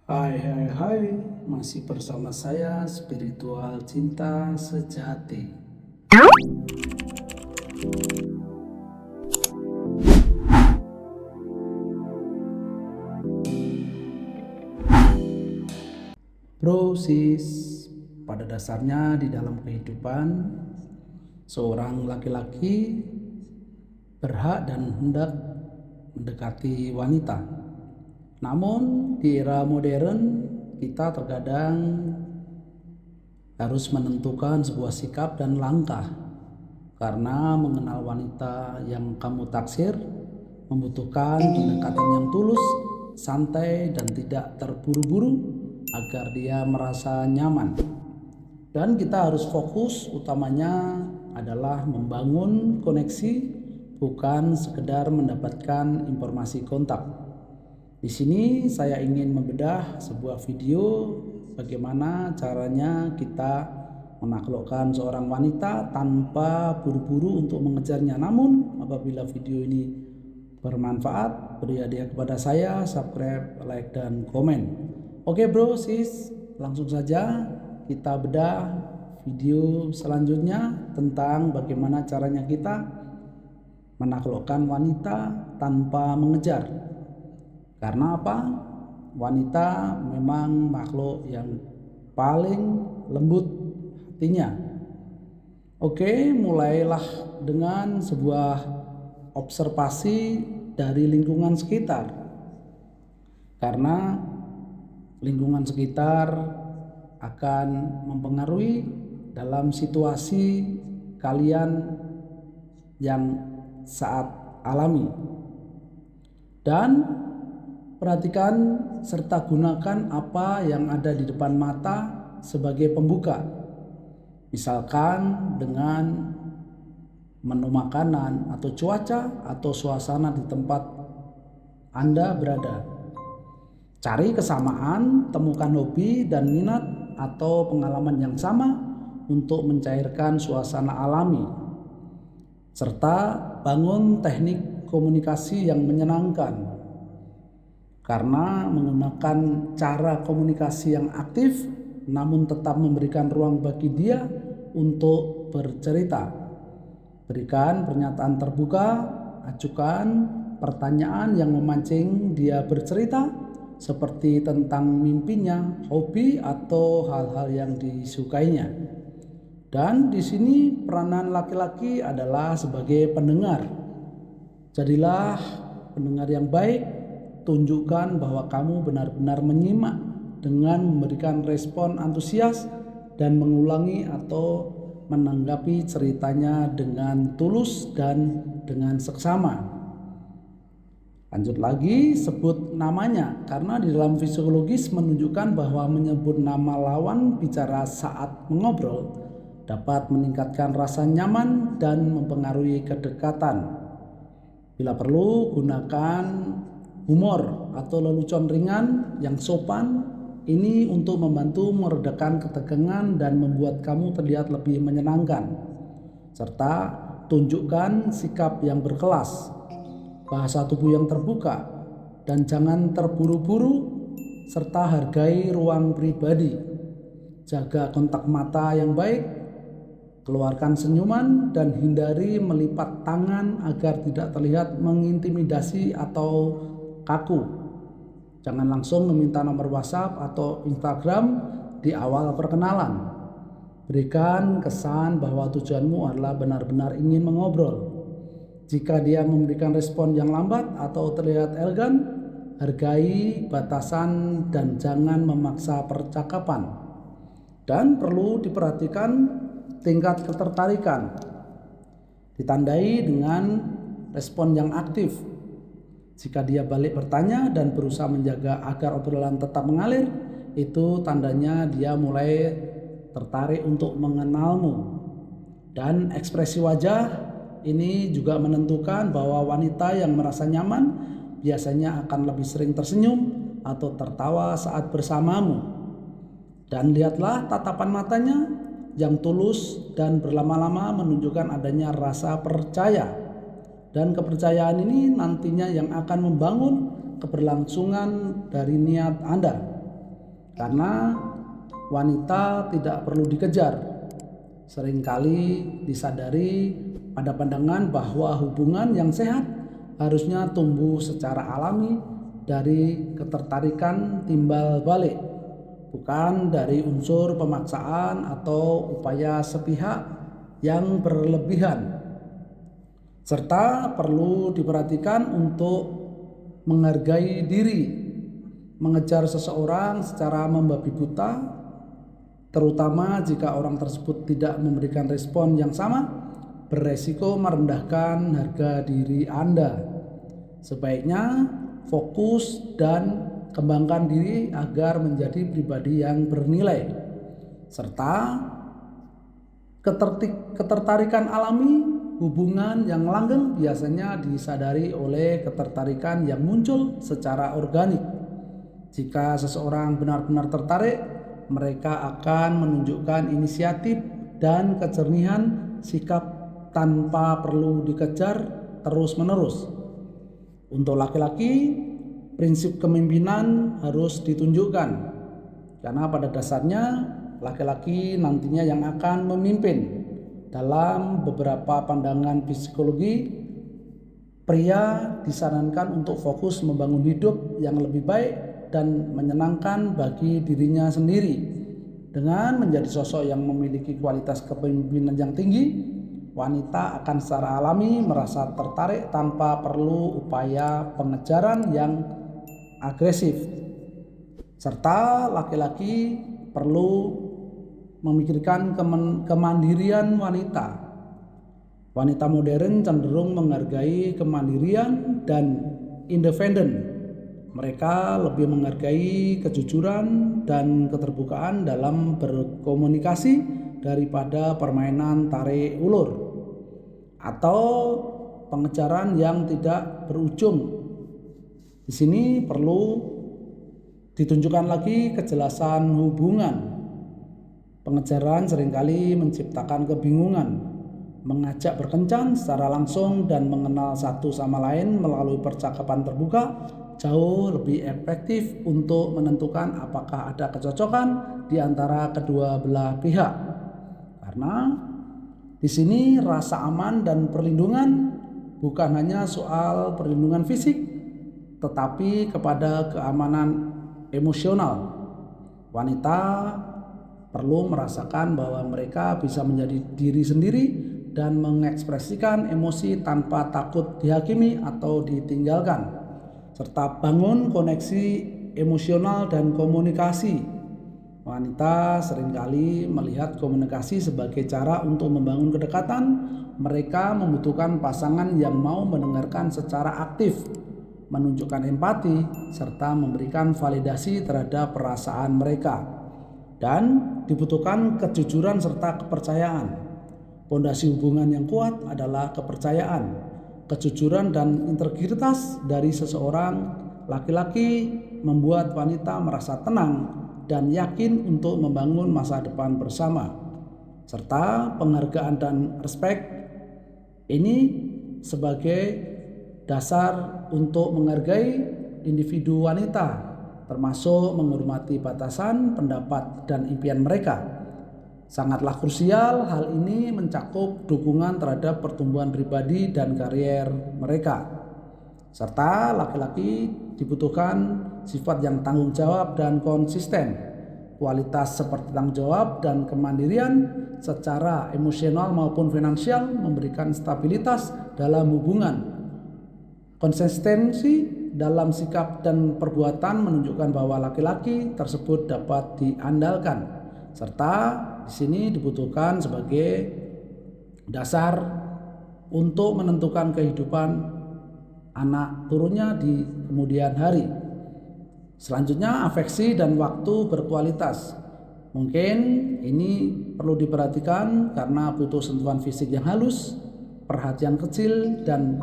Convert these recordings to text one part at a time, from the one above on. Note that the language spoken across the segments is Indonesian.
Hai, masih bersama saya Spiritual Cinta Sejati. Bro, sis, pada dasarnya di dalam kehidupan seorang laki-laki berhak dan hendak mendekati wanita. Namun di era modern kita terkadang harus menentukan sebuah sikap dan langkah, karena mengenal wanita yang kamu taksir membutuhkan pendekatan yang tulus, santai, dan tidak terburu-buru agar dia merasa nyaman. Dan kita harus fokus utamanya adalah membangun koneksi, bukan sekedar mendapatkan informasi kontak. Di sini saya ingin membedah sebuah video bagaimana caranya kita menaklukkan seorang wanita tanpa buru-buru untuk mengejarnya. Namun apabila video ini bermanfaat, beri hadiah kepada saya, subscribe, like, dan komen. Oke bro, sis, langsung saja kita bedah video selanjutnya tentang bagaimana caranya kita menaklukkan wanita tanpa mengejar. Karena apa? Wanita memang makhluk yang paling lembut hatinya. Oke, mulailah dengan sebuah observasi dari lingkungan sekitar. Karena lingkungan sekitar akan mempengaruhi dalam situasi kalian yang saat alami. Dan perhatikan serta gunakan apa yang ada di depan mata sebagai pembuka. Misalkan dengan menu makanan atau cuaca atau suasana di tempat Anda berada. Cari kesamaan, temukan hobi dan minat atau pengalaman yang sama untuk mencairkan suasana alami. Serta bangun teknik komunikasi yang menyenangkan. Karena menggunakan cara komunikasi yang aktif namun tetap memberikan ruang bagi dia untuk bercerita. Berikan pernyataan terbuka, ajukan pertanyaan yang memancing dia bercerita seperti tentang mimpinya, hobi, atau hal-hal yang disukainya. Dan di sini peranan laki-laki adalah sebagai pendengar. Jadilah pendengar yang baik, tunjukkan bahwa kamu benar-benar menyimak dengan memberikan respon antusias dan mengulangi atau menanggapi ceritanya dengan tulus dan dengan seksama. Lanjut lagi, sebut namanya, karena di dalam fisiologis menunjukkan bahwa menyebut nama lawan bicara saat mengobrol dapat meningkatkan rasa nyaman dan mempengaruhi kedekatan. Bila perlu, gunakan humor atau lelucon ringan yang sopan. Ini untuk membantu meredakan ketegangan dan membuat kamu terlihat lebih menyenangkan. Serta tunjukkan sikap yang berkelas, bahasa tubuh yang terbuka, dan jangan terburu-buru, serta hargai ruang pribadi. Jaga kontak mata yang baik, keluarkan senyuman, dan hindari melipat tangan agar tidak terlihat mengintimidasi atau kaku. Jangan langsung meminta nomor WhatsApp atau Instagram di awal perkenalan. Berikan kesan bahwa tujuanmu adalah benar-benar ingin mengobrol. Jika dia memberikan respon yang lambat atau terlihat elegan, hargai batasan dan jangan memaksa percakapan. Dan perlu diperhatikan tingkat ketertarikan. Ditandai dengan respon yang aktif. Jika dia balik bertanya dan berusaha menjaga agar obrolan tetap mengalir, itu tandanya dia mulai tertarik untuk mengenalmu. Dan ekspresi wajah ini juga menentukan bahwa wanita yang merasa nyaman biasanya akan lebih sering tersenyum atau tertawa saat bersamamu. Dan lihatlah tatapan matanya yang tulus dan berlama-lama menunjukkan adanya rasa percaya. Dan kepercayaan ini nantinya yang akan membangun keberlangsungan dari niat Anda. karena wanita tidak perlu dikejar. Seringkali disadari pada pandangan bahwa hubungan yang sehat harusnya tumbuh secara alami dari ketertarikan timbal balik, bukan dari unsur pemaksaan atau upaya sepihak yang berlebihan. Serta perlu diperhatikan untuk menghargai diri. Mengejar seseorang secara membabi buta, terutama jika orang tersebut tidak memberikan respon yang sama, beresiko merendahkan harga diri Anda. Sebaiknya fokus dan kembangkan diri agar menjadi pribadi yang bernilai. Serta ketertarikan alami. Hubungan yang langgeng biasanya disadari oleh ketertarikan yang muncul secara organik. Jika seseorang benar-benar tertarik, mereka akan menunjukkan inisiatif dan kejernihan sikap tanpa perlu dikejar terus-menerus. Untuk laki-laki, prinsip kepemimpinan harus ditunjukkan, karena pada dasarnya laki-laki nantinya yang akan memimpin. Dalam beberapa pandangan psikologi, pria disarankan untuk fokus membangun hidup yang lebih baik dan menyenangkan bagi dirinya sendiri. Dengan menjadi sosok yang memiliki kualitas kepemimpinan yang tinggi, wanita akan secara alami merasa tertarik tanpa perlu upaya pengejaran yang agresif. Serta laki-laki perlu memikirkan kemandirian wanita. Wanita modern cenderung menghargai kemandirian dan independen. Mereka lebih menghargai kejujuran dan keterbukaan dalam berkomunikasi daripada permainan tarik ulur atau pengejaran yang tidak berujung. Di sini perlu ditunjukkan lagi kejelasan hubungan. Pengejaran seringkali menciptakan kebingungan. Mengajak berkencan secara langsung dan mengenal satu sama lain melalui percakapan terbuka jauh lebih efektif untuk menentukan apakah ada kecocokan di antara kedua belah pihak. Karena di sini rasa aman dan perlindungan bukan hanya soal perlindungan fisik, tetapi kepada keamanan emosional. Wanita perlu merasakan bahwa mereka bisa menjadi diri sendiri dan mengekspresikan emosi tanpa takut dihakimi atau ditinggalkan, serta bangun koneksi emosional dan komunikasi. Wanita seringkali melihat komunikasi sebagai cara untuk membangun kedekatan. Mereka membutuhkan pasangan yang mau mendengarkan secara aktif, menunjukkan empati, serta memberikan validasi terhadap perasaan mereka. Dan dibutuhkan kejujuran serta kepercayaan. Pondasi hubungan yang kuat adalah kepercayaan, kejujuran dan integritas dari seseorang laki-laki membuat wanita merasa tenang dan yakin untuk membangun masa depan bersama. Serta penghargaan dan respek ini sebagai dasar untuk menghargai individu wanita, termasuk menghormati batasan, pendapat, dan impian mereka. Sangatlah krusial hal ini mencakup dukungan terhadap pertumbuhan pribadi dan karier mereka. Serta laki-laki dibutuhkan sifat yang tanggung jawab dan konsisten. Kualitas seperti tanggung jawab dan kemandirian secara emosional maupun finansial memberikan stabilitas dalam hubungan. Konsistensi dalam sikap dan perbuatan menunjukkan bahwa laki-laki tersebut dapat diandalkan, serta di sini dibutuhkan sebagai dasar untuk menentukan kehidupan anak turunnya di kemudian hari. Selanjutnya, afeksi dan waktu berkualitas. Mungkin ini perlu diperhatikan karena butuh sentuhan fisik yang halus, perhatian kecil, dan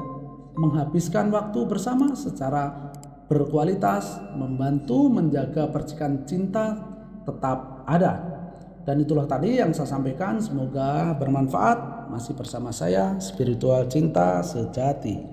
menghabiskan waktu bersama secara berkualitas membantu menjaga percikan cinta tetap ada. Dan itulah tadi yang saya sampaikan, semoga bermanfaat. Masih bersama saya, Spiritual Cinta Sejati.